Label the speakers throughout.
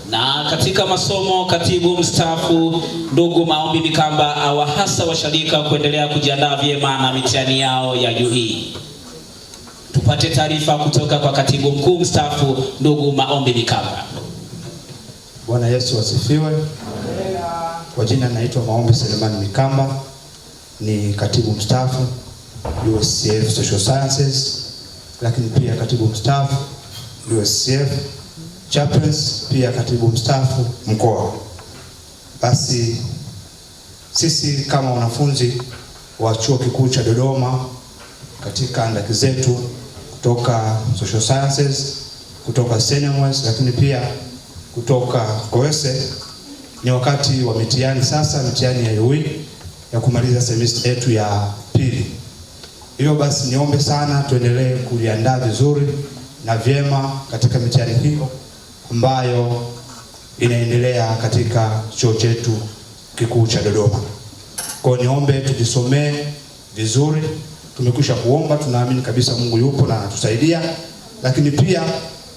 Speaker 1: Na katika masomo, katibu mstaafu ndugu Maombi Mikamba awahasa washirika kuendelea kujiandaa vyema na mitihani yao ya UE. Tupate taarifa kutoka kwa katibu mkuu mstaafu ndugu Maombi Mikamba.
Speaker 2: Bwana Yesu asifiwe. Kwa jina naitwa Maombi Selemani Mikamba, ni katibu mstaafu USCF Social Sciences, lakini pia katibu mstaafu USCF Chaplains, pia katibu mstaafu mkoa. Basi sisi kama wanafunzi wa Chuo Kikuu cha Dodoma katika andaki zetu kutoka Social Sciences, kutoka Senemus, lakini pia kutoka Koese, ni wakati wa mitihani sasa, mitihani ya UE ya kumaliza semester yetu ya pili. Hivyo basi niombe sana tuendelee kujiandaa vizuri na vyema katika mitihani hiyo ambayo inaendelea katika chuo chetu kikuu cha Dodoma. Kwa niombe tujisomee vizuri. Tumekwisha kuomba, tunaamini kabisa Mungu yupo na anatusaidia, lakini pia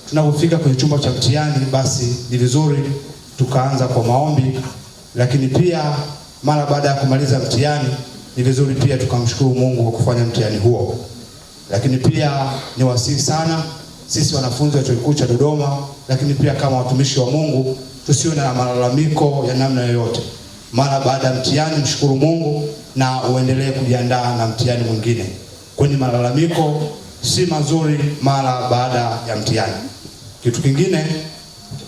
Speaker 2: tunapofika kwenye chumba cha mtihani basi ni vizuri tukaanza kwa maombi, lakini pia mara baada ya kumaliza mtihani ni vizuri pia tukamshukuru Mungu kwa kufanya mtihani huo. Lakini pia ni wasihi sana sisi wanafunzi wa Chuo Kikuu cha Dodoma, lakini pia kama watumishi wa Mungu, tusiwe na malalamiko ya namna yoyote. Mara baada ya mtihani mshukuru Mungu na uendelee kujiandaa na mtihani mwingine, kwani malalamiko si mazuri mara baada ya mtihani. Kitu kingine,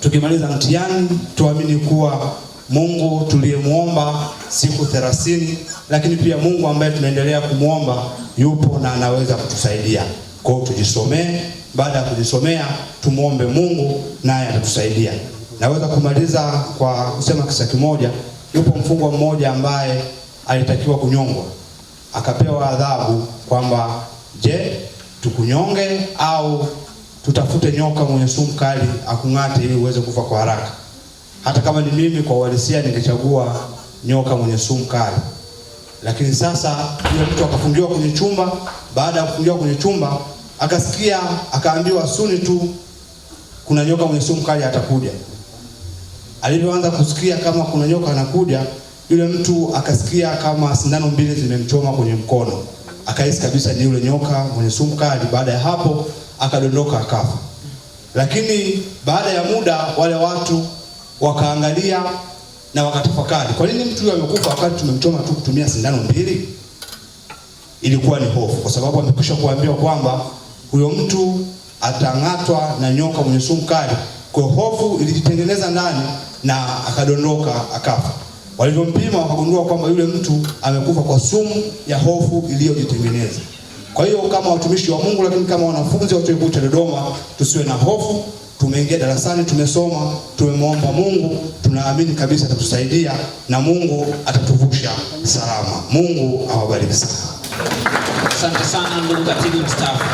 Speaker 2: tukimaliza mtihani tuamini kuwa Mungu tuliyemuomba siku 30, lakini pia Mungu ambaye tunaendelea kumuomba yupo na anaweza kutusaidia. Kwa hiyo tujisomee, baada ya kujisomea tumuombe Mungu naye atatusaidia. Naweza kumaliza kwa kusema kisa kimoja. Yupo mfungwa mmoja ambaye alitakiwa kunyongwa, akapewa adhabu kwamba je, tukunyonge au tutafute nyoka mwenye sumu kali akung'ate ili uweze kufa kwa haraka. Hata kama ni mimi kwa uhalisia ningechagua nyoka mwenye sumu kali. Lakini sasa yule mtu akafungiwa kwenye chumba. Baada ya kufungiwa kwenye chumba akasikia, akaambiwa suni tu kuna nyoka mwenye sumu kali atakuja. Alipoanza kusikia kama kuna nyoka anakuja, yule mtu akasikia kama sindano mbili zimemchoma kwenye mkono. Akahisi kabisa ni yule nyoka mwenye sumu kali. Baada ya hapo akadondoka akafa. Lakini baada ya muda wale watu wakaangalia na wakatafakari, kwa nini mtu huyo amekufa wakati tumemchoma tu kutumia sindano mbili? Ilikuwa ni hofu, kwa sababu amekwisha kuambiwa kwamba huyo mtu atang'atwa na nyoka mwenye sumu kali. Kwa hofu ilijitengeneza ndani na akadondoka akafa. Walivyompima wakagundua kwamba yule mtu amekufa kwa sumu ya hofu iliyojitengeneza. Kwa hiyo kama watumishi wa Mungu, lakini kama wanafunzi wa Chuo Kikuu cha Dodoma, tusiwe na hofu. Tumeingia darasani, tumesoma, tumemwomba Mungu, tunaamini kabisa atatusaidia na Mungu atatuvusha salama. Mungu awabariki sana.
Speaker 1: Asante sana ndugu katibu mstaafu.